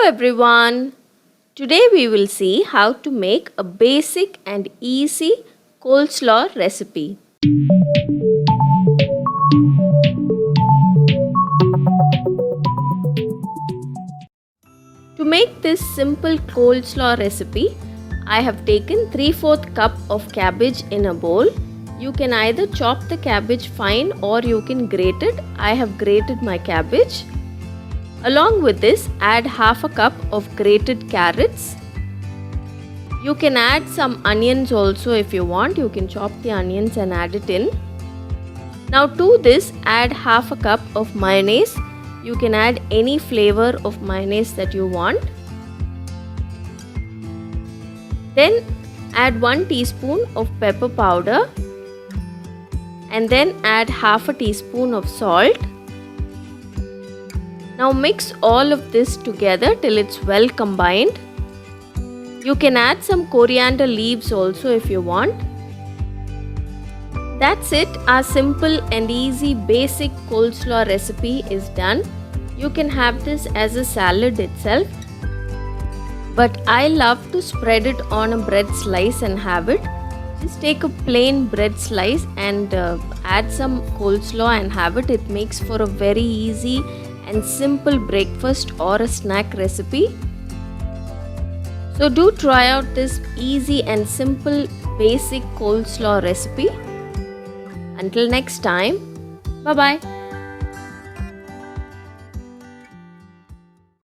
everyone. Today we will see how to make a basic and easy coleslaw recipe. To make this simple coleslaw recipe, I have taken 3/4 cup of cabbage in a bowl. You can either chop the cabbage fine or you can grate it. I have grated my cabbage. Along with this, add half a cup of grated carrots. You can add some onions also if you want. You can chop the onions and add it in. Now to this, add half a cup of mayonnaise. You can add any flavor of mayonnaise that you want. Then add 1 teaspoon of pepper powder and then add half a teaspoon of salt. Now mix all of this together till it's well combined. You can add some coriander leaves also if you want. That's it. Our simple and easy basic coleslaw recipe is done. You can have this as a salad itself, but I love to spread it on a bread slice and have it. Just take a plain bread slice and add some coleslaw and have it. It makes for a very easy and simple breakfast or a snack recipe. So do try out this easy and simple basic coleslaw recipe. Until next time, bye bye.